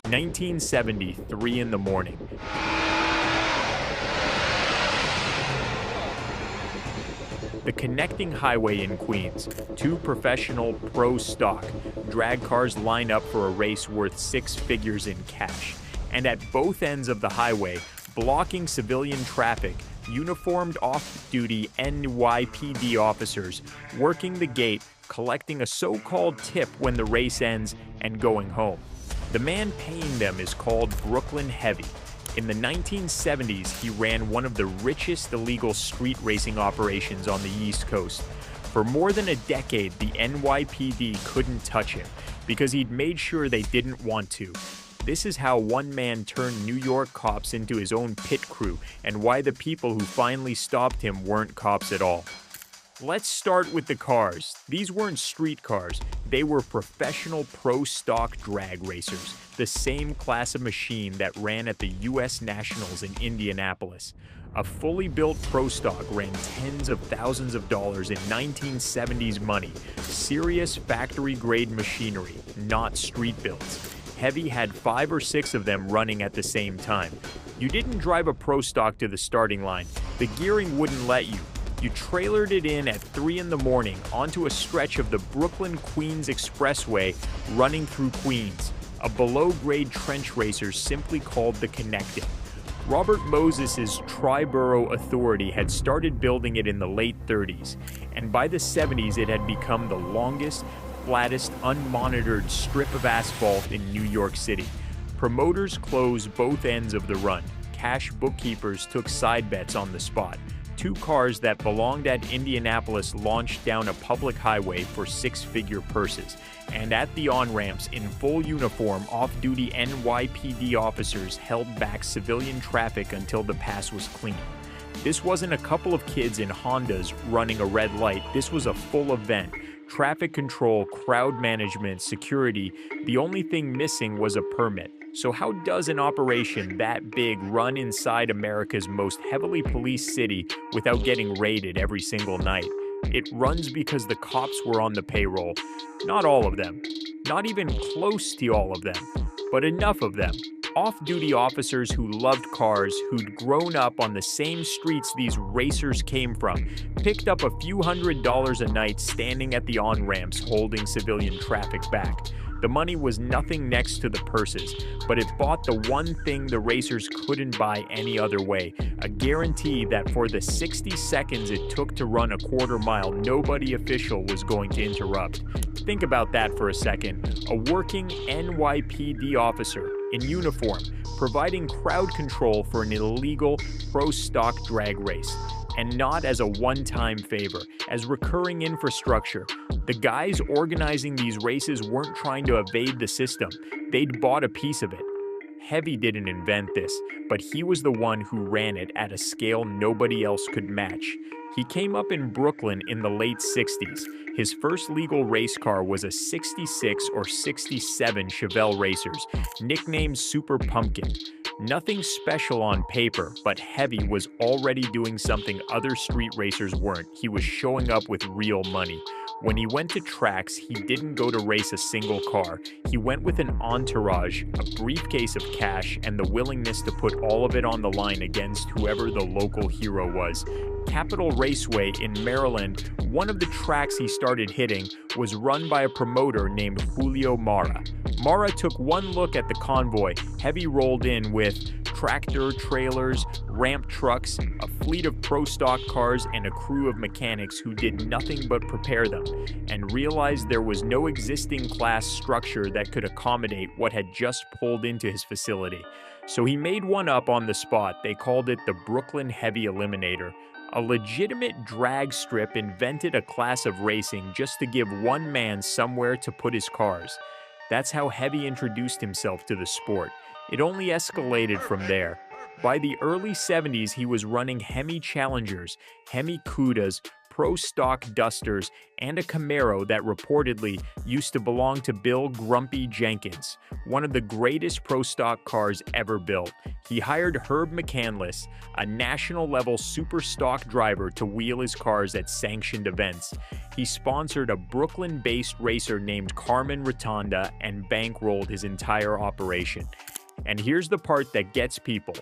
1970, 3 in the morning. The connecting highway in Queens. Two professional pro stock drag cars line up for a race worth 6 figures in cash. And at both ends of the highway, blocking civilian traffic, uniformed off-duty NYPD officers working the gate, collecting a so-called tip when the race ends and going home. The man paying them is called Brooklyn Heavy. In the 1970s, he ran one of the richest illegal street racing operations on the East Coast. For more than a decade, the NYPD couldn't touch him because he'd made sure they didn't want to. This is how one man turned New York cops into his own pit crew, and why the people who finally stopped him weren't cops at all. Let's start with the cars. These weren't street cars. They were professional pro stock drag racers, the same class of machine that ran at the U.S. Nationals in Indianapolis. A fully built pro stock ran tens of thousands of dollars in 1970s money. Serious factory-grade machinery, not street builds. Heavy had 5 or 6 of them running at the same time. You didn't drive a pro stock to the starting line. The gearing wouldn't let you. You trailered it in at 3 in the morning onto a stretch of the Brooklyn-Queens Expressway running through Queens, a below-grade trench racer simply called the Connecting. Robert Moses's Triborough Authority had started building it in the late 30s, and by the 70s it had become the longest, flattest, unmonitored strip of asphalt in New York City. Promoters closed both ends of the run. Cash bookkeepers took side bets on the spot. 2 cars that belonged at Indianapolis launched down a public highway for 6-figure purses. And at the on-ramps, in full uniform, off-duty NYPD officers held back civilian traffic until the pass was clean. This wasn't a couple of kids in Hondas running a red light. This was a full event. Traffic control, crowd management, security. The only thing missing was a permit. So how does an operation that big run inside America's most heavily policed city without getting raided every single night? It runs because the cops were on the payroll. Not all of them. Not even close to all of them. But enough of them. Off-duty officers who loved cars, who'd grown up on the same streets these racers came from, picked up a few $100s a night standing at the on-ramps holding civilian traffic back. The money was nothing next to the purses, but it bought the one thing the racers couldn't buy any other way, a guarantee that for the 60 seconds it took to run a quarter mile, nobody official was going to interrupt. Think about that for a second. A working NYPD officer in uniform, providing crowd control for an illegal pro-stock drag race. And not as a one-time favor, as recurring infrastructure. The guys organizing these races weren't trying to evade the system. They'd bought a piece of it. Heavy didn't invent this, but he was the one who ran it at a scale nobody else could match. He came up in Brooklyn in the late 60s. His first legal race car was a 66 or 67 Chevelle Racers, nicknamed Super Pumpkin. Nothing special on paper, but Heavy was already doing something other street racers weren't. He was showing up with real money. When he went to tracks, he didn't go to race a single car. He went with an entourage, a briefcase of cash, and the willingness to put all of it on the line against whoever the local hero was. Capitol Raceway in Maryland, one of the tracks he started hitting, was run by a promoter named Julio Mara. Mara took one look at the convoy. Heavy rolled in with tractor trailers, ramp trucks, a fleet of pro stock cars, and a crew of mechanics who did nothing but prepare them, and realized there was no existing class structure that could accommodate what had just pulled into his facility. So he made one up on the spot. They called it the Brooklyn Heavy Eliminator. A legitimate drag strip invented a class of racing just to give one man somewhere to put his cars. That's how Heavy introduced himself to the sport. It only escalated from there. By the early 70s, he was running Hemi Challengers, Hemi Cudas, pro stock Dusters and a Camaro that reportedly used to belong to Bill "Grumpy" Jenkins, one of the greatest pro stock cars ever built. He hired Herb McCandless, a national-level super stock driver, to wheel his cars at sanctioned events. He sponsored a Brooklyn-based racer named Carmen Rotonda and bankrolled his entire operation. And here's the part that gets people.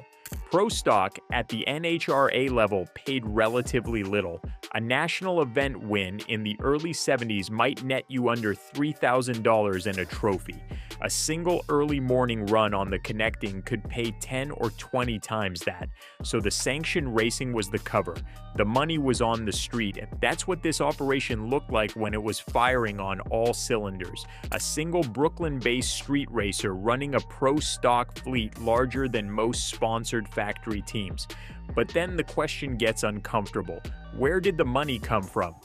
Pro stock at the NHRA level paid relatively little. A national event win in the early 70s might net you under $3,000 and a trophy. A single early morning run on the connecting could pay 10 or 20 times that. So the sanctioned racing was the cover. The money was on the street. That's what this operation looked like when it was firing on all cylinders. A single Brooklyn-based street racer running a pro stock fleet larger than most sponsored factory teams. But then the question gets uncomfortable. Where did the money come from?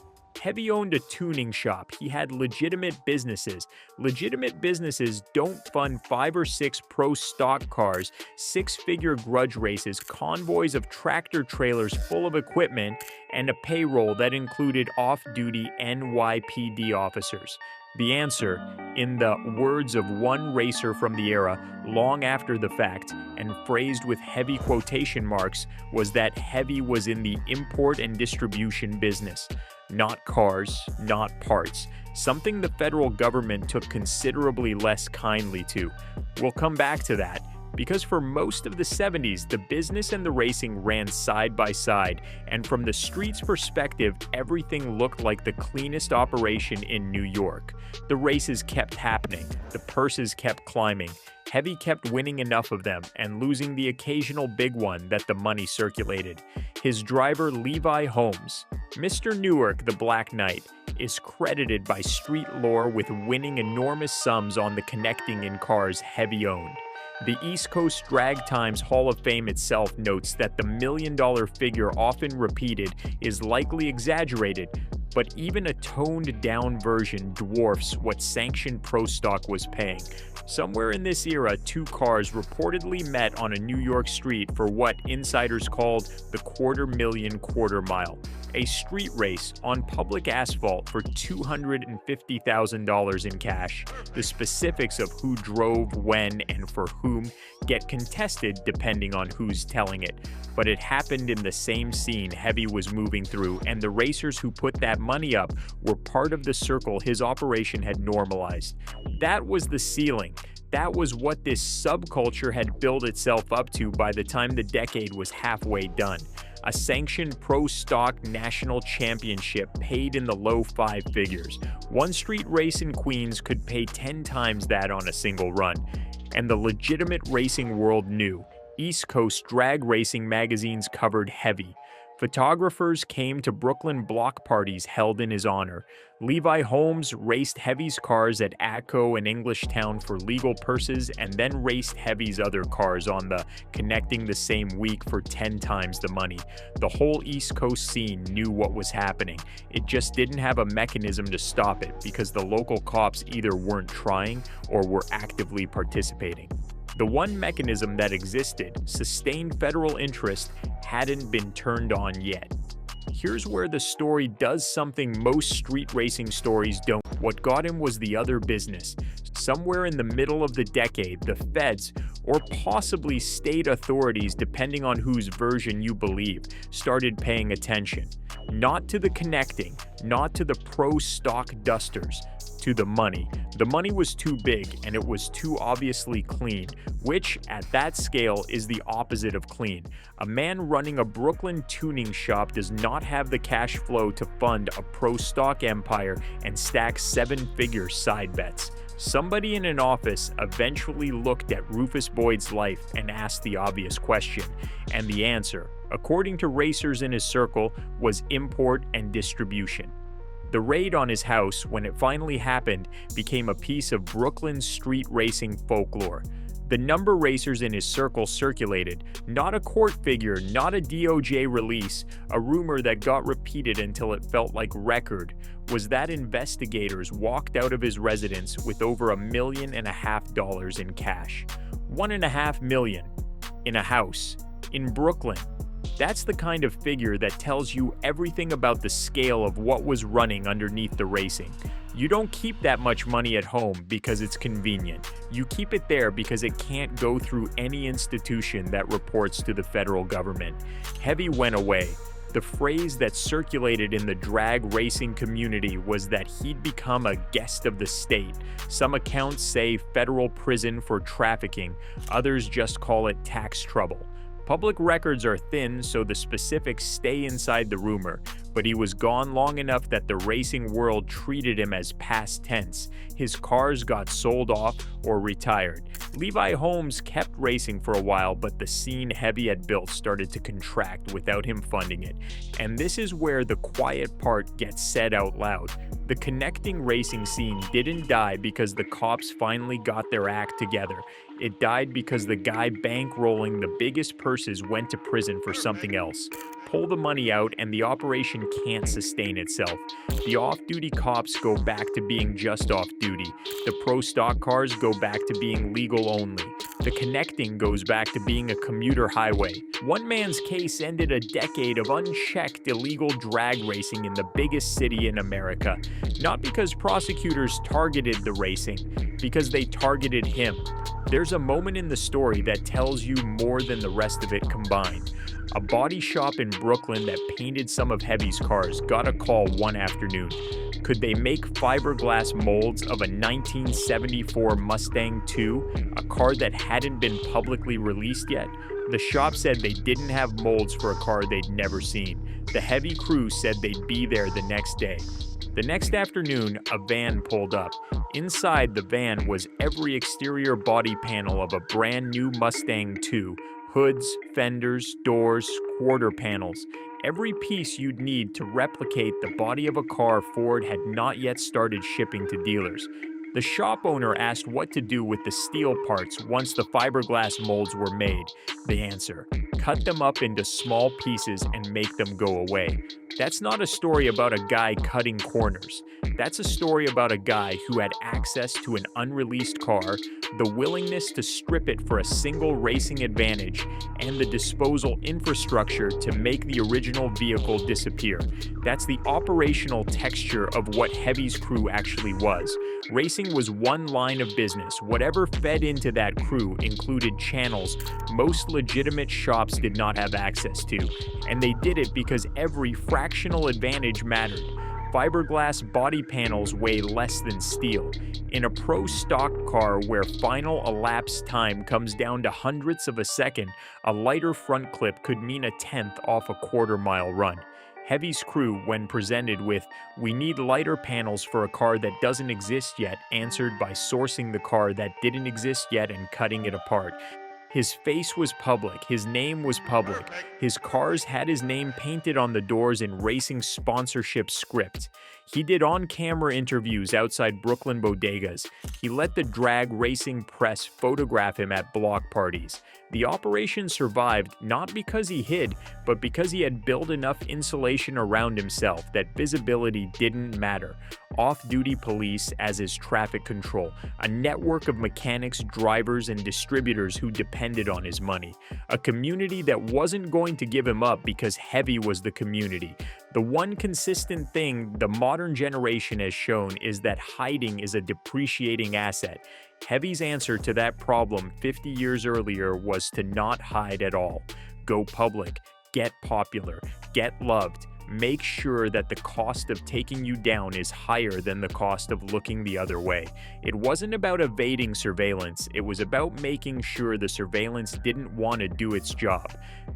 Hemi owned a tuning shop. He had legitimate businesses. Legitimate businesses don't fund 5 or 6 pro stock cars, 6-figure grudge races, convoys of tractor trailers full of equipment, and a payroll that included off-duty NYPD officers. The answer, in the words of one racer from the era, long after the fact, and phrased with heavy quotation marks, was that Hemi was in the import and distribution business. Not cars, not parts. Something the federal government took considerably less kindly to. We'll come back to that, because for most of the 70s, the business and the racing ran side by side, and from the street's perspective, everything looked like the cleanest operation in New York. The races kept happening, the purses kept climbing. Hemi kept winning enough of them and losing the occasional big one that the money circulated. His driver, Levi Holmes, Mr. Newark the Black Knight, is credited by street lore with winning enormous sums on the connecting in cars Hemi owned. The East Coast Drag Times Hall of Fame itself notes that the $1 million figure often repeated is likely exaggerated, but even a toned-down version dwarfs what sanctioned pro stock was paying. Somewhere in this era, 2 cars reportedly met on a New York street for what insiders called the quarter mile, a street race on public asphalt for $250,000 in cash. The specifics of who drove, when, and for whom get contested depending on who's telling it. But it happened in the same scene Hemi was moving through, and the racers who put that money up were part of the circle his operation had normalized. That was the ceiling. That was what this subculture had built itself up to by the time the decade was halfway done. A sanctioned pro stock national championship paid in the low 5 figures. One street race in Queens could pay 10 times that on a single run. And the legitimate racing world knew. East Coast drag racing magazines covered Hemi. Photographers came to Brooklyn block parties held in his honor. Levi Holmes raced Hemi's cars at Atco and Englishtown for legal purses, and then raced Hemi's other cars on the connecting the same week for 10 times the money. The whole East Coast scene knew what was happening. It just didn't have a mechanism to stop it because the local cops either weren't trying or were actively participating. The one mechanism that existed, sustained federal interest, hadn't been turned on yet. Here's where the story does something most street racing stories don't. What got him was the other business. Somewhere in the middle of the decade, the feds, or possibly state authorities depending on whose version you believe, started paying attention. Not to the connecting, not to the pro stock Dusters, to the money. The money was too big and it was too obviously clean, which at that scale is the opposite of clean. A man running a Brooklyn tuning shop does not have the cash flow to fund a pro stock empire and stack 7-figure side bets. Somebody in an office eventually looked at Rufus Boyd's life and asked the obvious question, and the answer, according to racers in his circle, was import and distribution. The raid on his house, when it finally happened, became a piece of Brooklyn street racing folklore. The number racers in his circle circulated, not a court figure, not a DOJ release. A rumor that got repeated until it felt like record was that investigators walked out of his residence with over $1.5 million in cash. $1.5 million in a house in Brooklyn. That's the kind of figure that tells you everything about the scale of what was running underneath the racing. You don't keep that much money at home because it's convenient. You keep it there because it can't go through any institution that reports to the federal government. Hemi went away. The phrase that circulated in the drag racing community was that he'd become a guest of the state. Some accounts say federal prison for trafficking, others just call it tax trouble. Public records are thin, so the specifics stay inside the rumor, but he was gone long enough that the racing world treated him as past tense. His cars got sold off or retired. Levi Holmes kept racing for a while, but the scene Hemi had built started to contract without him funding it. And this is where the quiet part gets said out loud. The connecting racing scene didn't die because the cops finally got their act together. It died because the guy bankrolling the biggest purses went to prison for something else. Pull the money out and the operation can't sustain itself. The off-duty cops go back to being just off-duty. The pro stock cars go back to being legal only. The connecting goes back to being a commuter highway. One man's case ended a decade of unchecked illegal drag racing in the biggest city in America. Not because prosecutors targeted the racing, because they targeted him. There's a moment in the story that tells you more than the rest of it combined. A body shop in Brooklyn that painted some of Hemi's cars got a call one afternoon. Could they make fiberglass molds of a 1974 Mustang II, a car that hadn't been publicly released yet? The shop said they didn't have molds for a car they'd never seen. The Hemi crew said they'd be there the next day. The next afternoon, a van pulled up. Inside the van was every exterior body panel of a brand new Mustang II. Hoods, fenders, doors, quarter panels. Every piece you'd need to replicate the body of a car Ford had not yet started shipping to dealers. The shop owner asked what to do with the steel parts once the fiberglass molds were made. The answer: cut them up into small pieces and make them go away. That's not a story about a guy cutting corners. That's a story about a guy who had access to an unreleased car, the willingness to strip it for a single racing advantage, and the disposal infrastructure to make the original vehicle disappear. That's the operational texture of what Hemi's crew actually was. Racing was one line of business. Whatever fed into that crew included channels most legitimate shops did not have access to, and they did it because every fractional advantage mattered. Fiberglass body panels weigh less than steel. In a pro stock car where final elapsed time comes down to hundredths of a second, a lighter front clip could mean a tenth off a quarter-mile run. Hemi's crew, when presented with, "We need lighter panels for a car that doesn't exist yet," answered by sourcing the car that didn't exist yet and cutting it apart. His face was public, his name was public, his cars had his name painted on the doors in racing sponsorship script. He did on-camera interviews outside Brooklyn bodegas. He let the drag racing press photograph him at block parties. The operation survived not because he hid, but because he had built enough insulation around himself that visibility didn't matter. Off-duty police as his traffic control, a network of mechanics, drivers, and distributors who depended on his money. A community that wasn't going to give him up because Hemi was the community. The one consistent thing the modern generation has shown is that hiding is a depreciating asset. Hemi's answer to that problem 50 years earlier was to not hide at all. Go public, get popular, get loved. Make sure that the cost of taking you down is higher than the cost of looking the other way. It wasn't about evading surveillance, it was about making sure the surveillance didn't want to do its job.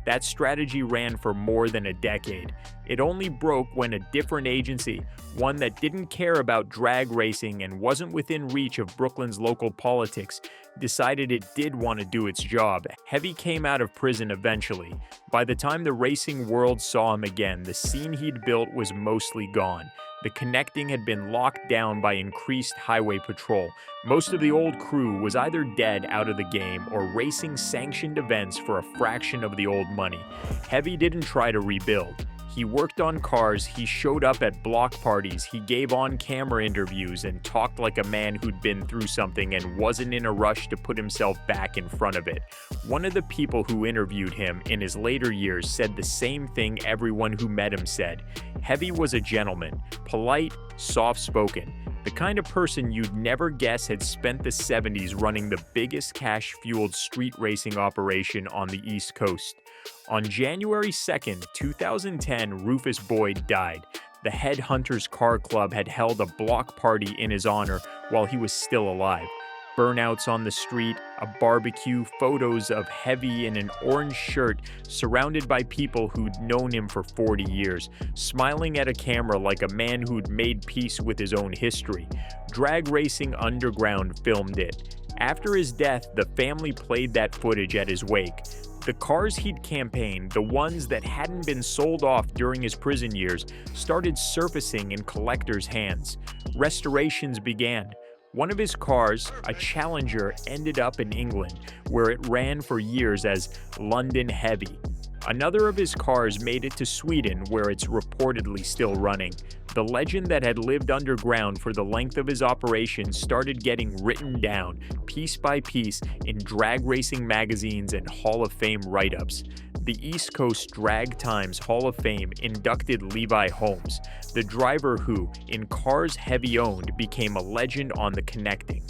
That strategy ran for more than a decade. It only broke when a different agency, one that didn't care about drag racing and wasn't within reach of Brooklyn's local politics, decided it did want to do its job. Hemi came out of prison eventually. By the time the racing world saw him again, the scene he'd built was mostly gone. The connecting had been locked down by increased highway patrol. Most of the old crew was either dead out of the game or racing sanctioned events for a fraction of the old money. Hemi didn't try to rebuild. He worked on cars, he showed up at block parties, he gave on-camera interviews, and talked like a man who'd been through something and wasn't in a rush to put himself back in front of it. One of the people who interviewed him in his later years said the same thing everyone who met him said. Hemi was a gentleman, polite, soft-spoken, the kind of person you'd never guess had spent the 70s running the biggest cash-fueled street racing operation on the East Coast. On January 2nd, 2010, Rufus Boyd died. The Headhunters Car Club had held a block party in his honor while he was still alive. Burnouts on the street, a barbecue, photos of Hemi in an orange shirt surrounded by people who'd known him for 40 years, smiling at a camera like a man who'd made peace with his own history. Drag Racing Underground filmed it. After his death, the family played that footage at his wake. The cars he'd campaigned, the ones that hadn't been sold off during his prison years, started surfacing in collectors' hands. Restorations began. One of his cars, a Challenger, ended up in England, where it ran for years as London Hemi. Another of his cars made it to Sweden, where it's reportedly still running. The legend that had lived underground for the length of his operation started getting written down, piece by piece, in drag racing magazines and Hall of Fame write-ups. The East Coast Drag Times Hall of Fame inducted Levi Holmes, the driver who, in cars Hemi owned, became a legend on the connecting.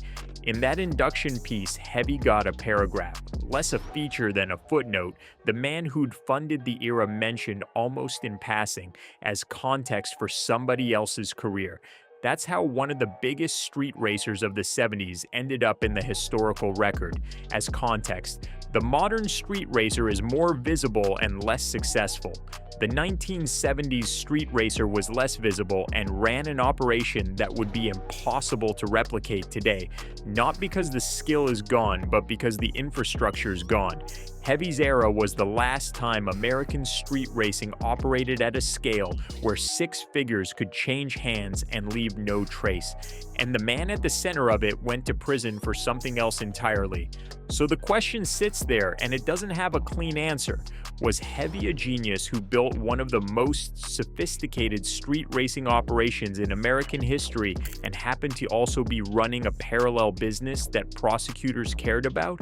In that induction piece, Hemi got a paragraph, less a feature than a footnote, the man who'd funded the era mentioned almost in passing as context for somebody else's career. That's how one of the biggest street racers of the 70s ended up in the historical record. As context, the modern street racer is more visible and less successful. The 1970s street racer was less visible and ran an operation that would be impossible to replicate today, not because the skill is gone, but because the infrastructure's gone. Hemi's era was the last time American street racing operated at a scale where six figures could change hands and leave no trace. And the man at the center of it went to prison for something else entirely. So the question sits there, and it doesn't have a clean answer. Was Hemi a genius who built one of the most sophisticated street racing operations in American history and happened to also be running a parallel business that prosecutors cared about?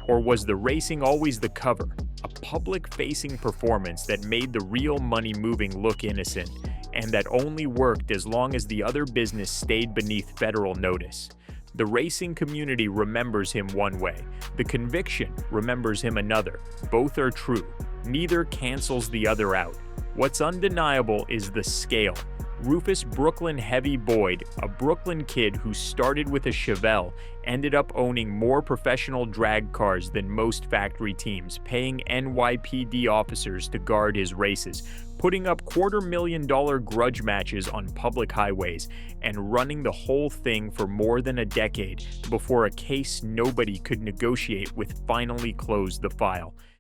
Or was the racing always the cover, a public-facing performance that made the real money-moving look innocent, and that only worked as long as the other business stayed beneath federal notice? The racing community remembers him one way. The conviction remembers him another. Both are true. Neither cancels the other out. What's undeniable is the scale. Rufus Brooklyn Hemi Boyd, a Brooklyn kid who started with a Chevelle, ended up owning more professional drag cars than most factory teams, paying NYPD officers to guard his races, putting up $250,000 grudge matches on public highways, and running the whole thing for more than a decade before a case nobody could negotiate with finally closed the file.